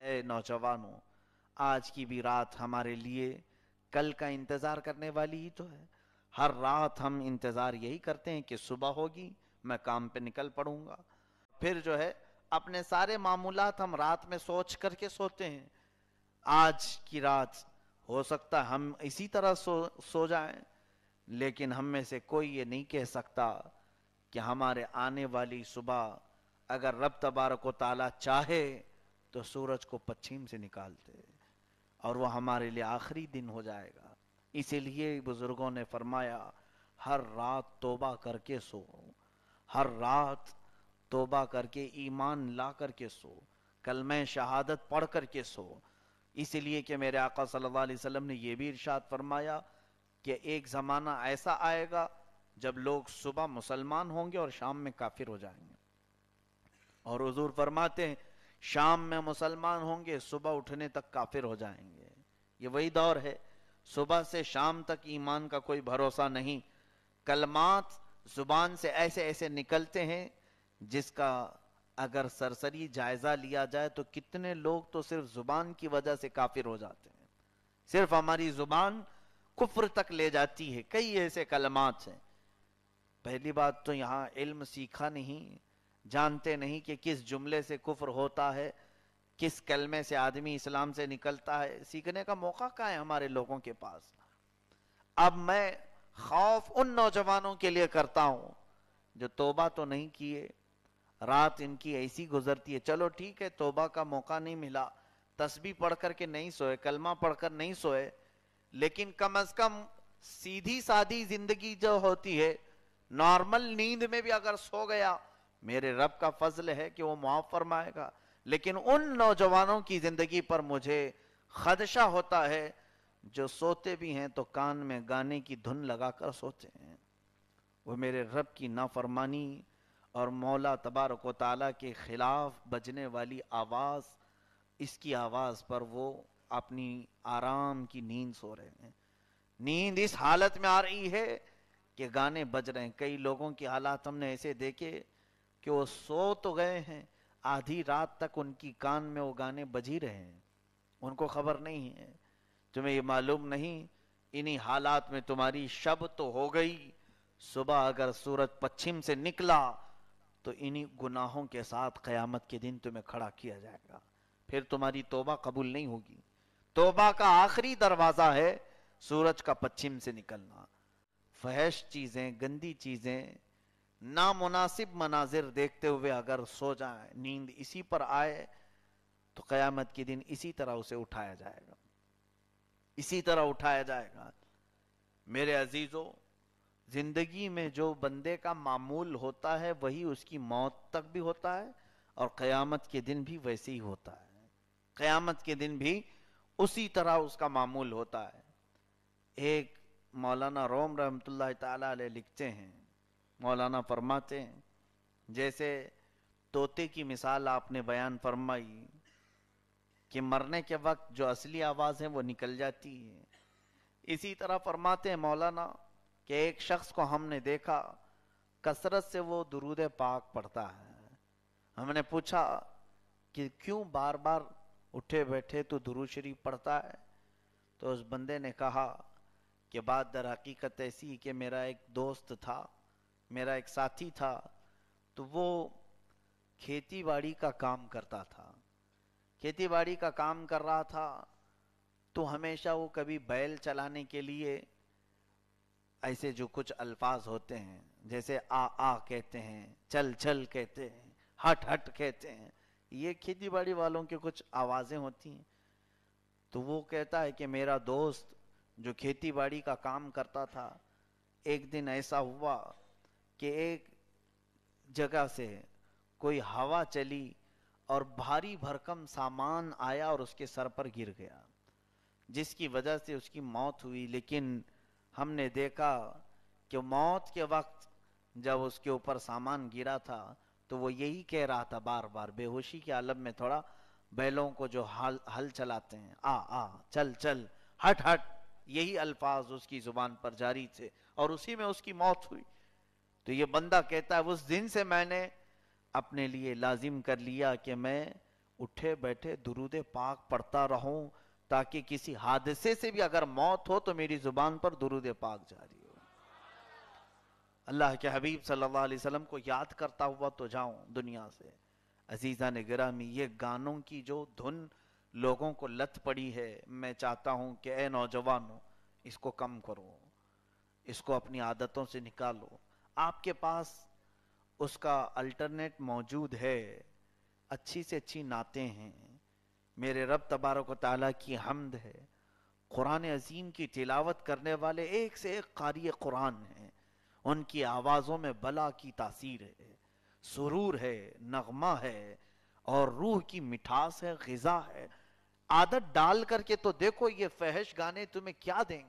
اے نوجوانوں، آج کی بھی رات ہمارے لیے کل کا انتظار کرنے والی ہی تو ہے۔ ہر رات ہم انتظار یہی کرتے ہیں کہ صبح ہوگی، میں کام پہ نکل پڑوں گا۔ پھر جو ہے اپنے سارے معمولات ہم رات میں سوچ کر کے سوتے ہیں۔ آج کی رات ہو سکتا ہے ہم اسی طرح سو جائیں، لیکن ہم میں سے کوئی یہ نہیں کہہ سکتا کہ ہمارے آنے والی صبح اگر رب تبارک و تعالی چاہے تو سورج کو پچھم سے نکالتے اور وہ ہمارے لیے آخری دن ہو جائے گا۔ اسی لیے بزرگوں نے فرمایا ہر رات توبہ کر کے سو، ہر رات توبہ کر کے ایمان لا کر کے سو، کلمہ شہادت پڑھ کر کے سو۔ اسی لیے کہ میرے آقا صلی اللہ علیہ وسلم نے یہ بھی ارشاد فرمایا کہ ایک زمانہ ایسا آئے گا جب لوگ صبح مسلمان ہوں گے اور شام میں کافر ہو جائیں گے، اور حضور فرماتے ہیں شام میں مسلمان ہوں گے، صبح اٹھنے تک کافر ہو جائیں گے۔ یہ وہی دور ہے، صبح سے شام تک ایمان کا کوئی بھروسہ نہیں۔ کلمات زبان سے ایسے ایسے نکلتے ہیں جس کا اگر سرسری جائزہ لیا جائے تو کتنے لوگ تو صرف زبان کی وجہ سے کافر ہو جاتے ہیں۔ صرف ہماری زبان کفر تک لے جاتی ہے۔ کئی ایسے کلمات ہیں۔ پہلی بات تو یہاں علم سیکھا نہیں، جانتے نہیں کہ کس جملے سے کفر ہوتا ہے، کس کلمے سے آدمی اسلام سے نکلتا ہے۔ سیکھنے کا موقع کہاں ہے ہمارے لوگوں کے پاس؟ اب میں خوف ان نوجوانوں کے لیے کرتا ہوں جو توبہ تو نہیں کیے، رات ان کی ایسی گزرتی ہے۔ چلو ٹھیک ہے، توبہ کا موقع نہیں ملا، تسبیح پڑھ کر کے نہیں سوئے، کلمہ پڑھ کر نہیں سوئے، لیکن کم از کم سیدھی سادھی زندگی جو ہوتی ہے، نارمل نیند میں بھی اگر سو گیا، میرے رب کا فضل ہے کہ وہ معاف فرمائے گا۔ لیکن ان نوجوانوں کی زندگی پر مجھے خدشہ ہوتا ہے جو سوتے بھی ہیں تو کان میں گانے کی دھن لگا کر سوتے ہیں۔ وہ میرے رب کی نافرمانی اور مولا تبارک و تعالیٰ کے خلاف بجنے والی آواز، اس کی آواز پر وہ اپنی آرام کی نیند سو رہے ہیں۔ نیند اس حالت میں آ رہی ہے کہ گانے بج رہے ہیں۔ کئی لوگوں کی حالات ہم نے ایسے دیکھے کہ وہ سو تو گئے ہیں، آدھی رات تک ان کی کان میں وہ گانے بج ہی رہے ہیں، ان کو خبر نہیں ہے۔ تمہیں یہ معلوم نہیں انہی حالات میں تمہاری شب تو ہو گئی، صبح اگر سورج پچھم سے نکلا تو انہی گناہوں کے ساتھ قیامت کے دن تمہیں کھڑا کیا جائے گا، پھر تمہاری توبہ قبول نہیں ہوگی۔ توبہ کا آخری دروازہ ہے سورج کا پچھم سے نکلنا۔ فحش چیزیں، گندی چیزیں، نامناسب مناظر دیکھتے ہوئے اگر سو جائے، نیند اسی پر آئے تو قیامت کے دن اسی طرح اسے اٹھایا جائے گا، اسی طرح اٹھایا جائے گا۔ میرے عزیزو، زندگی میں جو بندے کا معمول ہوتا ہے وہی اس کی موت تک بھی ہوتا ہے، اور قیامت کے دن بھی ویسے ہی ہوتا ہے۔ قیامت کے دن بھی اسی طرح اس کا معمول ہوتا ہے۔ ایک مولانا روم رحمۃ اللہ تعالی علیہ لکھتے ہیں، مولانا فرماتے ہیں جیسے طوطے کی مثال آپ نے بیان فرمائی کہ مرنے کے وقت جو اصلی آواز ہے وہ نکل جاتی ہے، اسی طرح فرماتے ہیں مولانا کہ ایک شخص کو ہم نے دیکھا کثرت سے وہ درود پاک پڑھتا ہے۔ ہم نے پوچھا کہ کیوں بار بار اٹھے بیٹھے تو درود شریف پڑھتا ہے؟ تو اس بندے نے کہا کہ بات در حقیقت ایسی کہ میرا ایک دوست تھا، میرا ایک ساتھی تھا، تو وہ کھیتی باڑی کا کام کرتا تھا، کھیتی باڑی کا کام کر رہا تھا تو ہمیشہ وہ کبھی بیل چلانے کے لیے ایسے جو کچھ الفاظ ہوتے ہیں، جیسے آ آ کہتے ہیں، چل چل کہتے ہیں، ہٹ ہٹ کہتے ہیں، یہ کھیتی باڑی والوں کے کچھ آوازیں ہوتی ہیں۔ تو وہ کہتا ہے کہ میرا دوست جو کھیتی باڑی کا کام کرتا تھا، ایک دن ایسا ہوا کہ ایک جگہ سے کوئی ہوا چلی اور بھاری بھرکم سامان آیا اور اس کے سر پر گر گیا، جس کی وجہ سے اس کی موت ہوئی۔ لیکن ہم نے دیکھا کہ موت کے وقت جب اس کے اوپر سامان گرا تھا تو وہ یہی کہہ رہا تھا بار بار، بے ہوشی کے عالم میں تھوڑا، بیلوں کو جو ہل چلاتے ہیں، آ آ چل چل ہٹ ہٹ، یہی الفاظ اس کی زبان پر جاری تھے، اور اسی میں اس کی موت ہوئی۔ تو یہ بندہ کہتا ہے اس دن سے میں نے اپنے لیے لازم کر لیا کہ میں اٹھے بیٹھے درود پاک پڑھتا رہوں تاکہ کسی حادثے سے بھی اگر موت ہو تو میری زبان پر درود پاک جاری ہو. اللہ کے حبیب صلی اللہ علیہ وسلم کو یاد کرتا ہوا تو جاؤں دنیا سے. عزیزان گرامی، یہ گانوں کی جو دھن لوگوں کو لت پڑی ہے، میں چاہتا ہوں کہ اے نوجوانوں اس کو کم کرو، اس کو اپنی عادتوں سے نکالو. آپ کے پاس اس کا الٹرنیٹ موجود ہے، اچھی سے اچھی نعتیں ہیں. میرے رب تبارک و تعالیٰ کی حمد ہے، قرآن عظیم کی تلاوت کرنے والے ایک سے ایک قاری قرآن ہیں. ان کی آوازوں میں بلا کی تاثیر ہے، سرور ہے، نغمہ ہے، اور روح کی مٹھاس ہے، غذا ہے. عادت ڈال کر کے تو دیکھو یہ فحش گانے تمہیں کیا دیں